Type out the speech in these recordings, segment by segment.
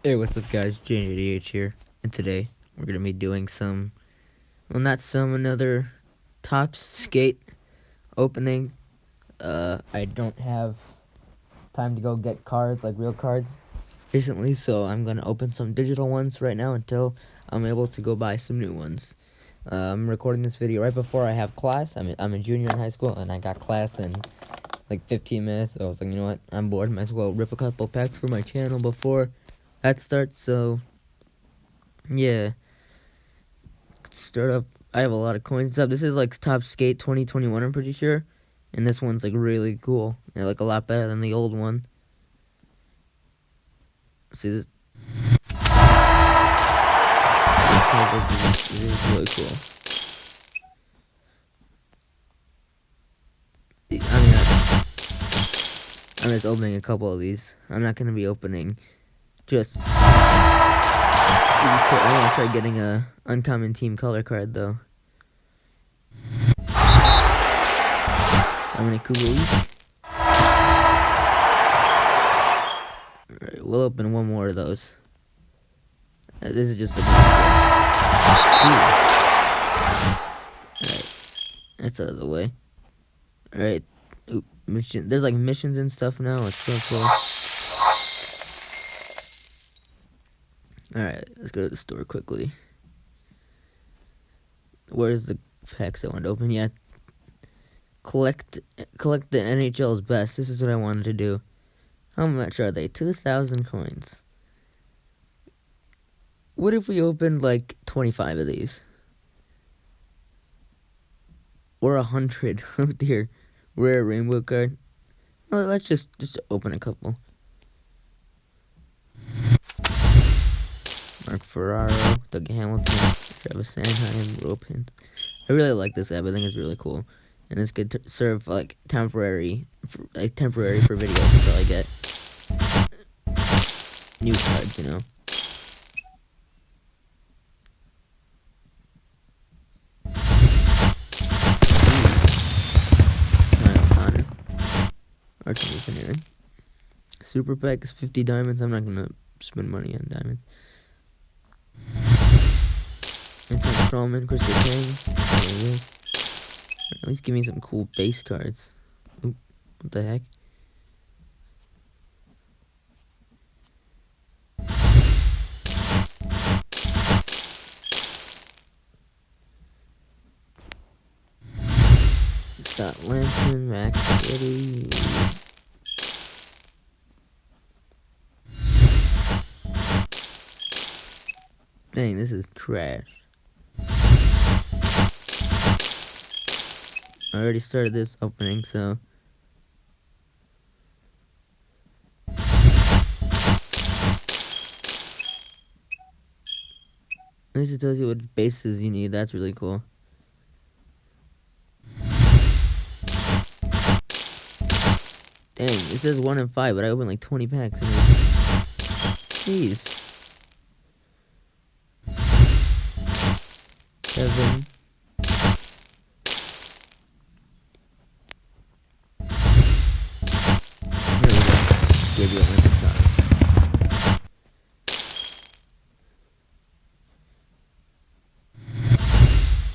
Hey, what's up guys, JDH here, and today we're going to be doing another Top Skate opening. I don't have time to go get cards, like real cards, recently, so I'm going to open some digital ones right now until I'm able to go buy some new ones. I'm recording this video right before I have class. I'm a junior in high school, and I got class in like 15 minutes, so I was like, you know what, I'm bored, might as well rip a couple packs for my channel before that starts. So yeah, let's start up. I have a lot of coins up. This is like Top Skate 2021, I'm pretty sure, and this one's like really cool. They're like a lot better than the old one. See this? This is really cool. I'm just opening a couple of these. I'm not gonna be opening just. I want to try getting a uncommon team color card though. How many Kugus? Alright, we'll open one more of those. This is just a Alright, that's out of the way. Alright, mission. There's like missions and stuff now. It's so cool. Alright, let's go to the store quickly. Where's the packs I want to open? Yeah, collect the NHL's best. This is what I wanted to do. How much are they? 2,000 coins. What if we opened like 25 of these? Or 100. Oh dear. Rare rainbow card. Well, let's just open a couple. Mark Ferraro, Doug Hamilton, Travis Sanheim, Ropins. I really like this app. I think it's really cool, and it's good to serve like temporary for videos until I get new cards. You know. Super pack is 50 diamonds. I'm not gonna spend money on diamonds. Anton Strawman, Crystal King. At least give me some cool base cards. Oop, what the heck? Scott Lanson, Max City. Dang, this is trash. I already started this opening, so. At least it tells you what bases you need. That's really cool. Dang, it says 1 in 5, but I opened like 20 packs. Jeez. 7. Here we go.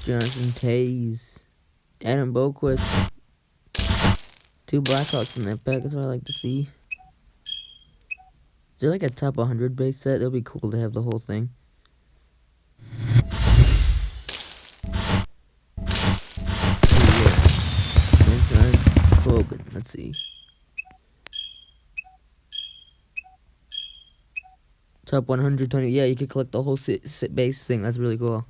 Jonathan Tays, Adam Boquist, 2 Blackhawks in that pack. That's what I like to see. Is there like a top 100 base set? It'll be cool to have the whole thing. Open. Let's see. Top 120. Yeah, you could collect the whole base thing. That's really cool.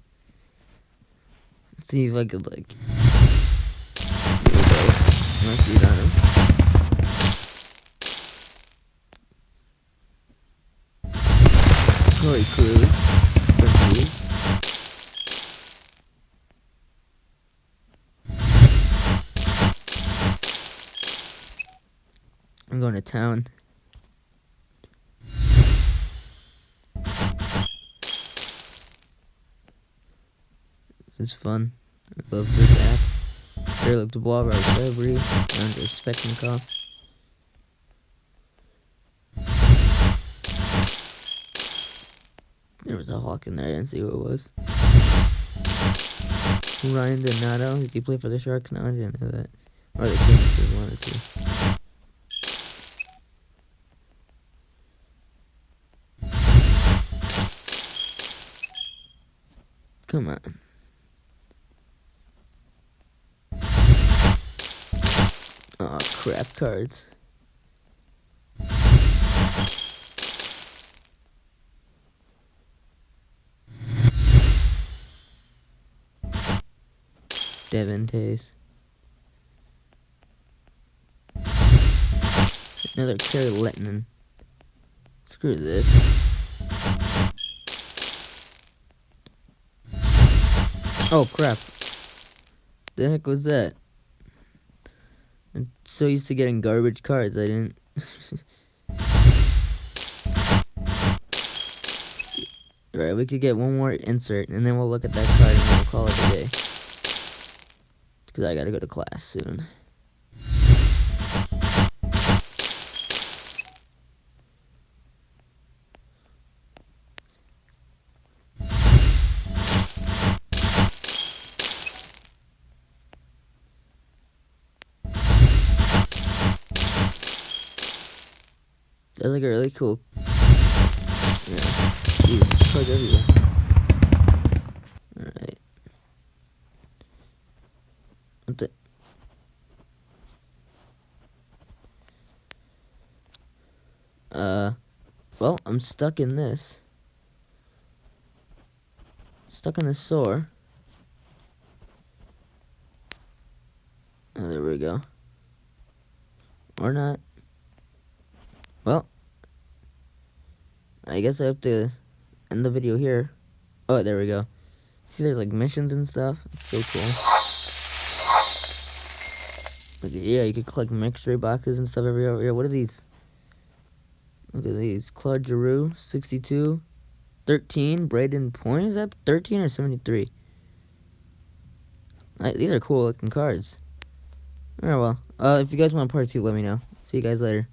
Let's see if I could like. Here we go. Let's read on him. Corey Cruz. I'm going to town. This is fun. I love this app. Eric Dubois, Robert February, Andre Speckenkoff. There was a hawk in there. I didn't see who it was. Ryan Donato. Did he play for the Sharks? No, I didn't know that. Or the Kings is one or two. Come on. Oh, crap cards. Devin Tays. Another Kerry Lettman. Screw this. Oh, crap. The heck was that? I'm so used to getting garbage cards, I didn't. Right, we could get one more insert, and then we'll look at that card and we'll call it a day. Because I gotta go to class soon. That's like a really cool. Yeah. Jesus, cards everywhere. Alright. What the? Well, I'm stuck in this. Stuck in the sore. Oh, there we go. Or not. Well, I guess I have to end the video here. Oh, there we go. See, there's like missions and stuff. It's so cool. Like, yeah, you could collect mixed-ray boxes and stuff every over here. What are these? Look at these. Claude Giroux, 62. 13. Braden Point. Is that 13 or 73? These are cool looking cards. Alright, well. If you guys want part 2, let me know. See you guys later.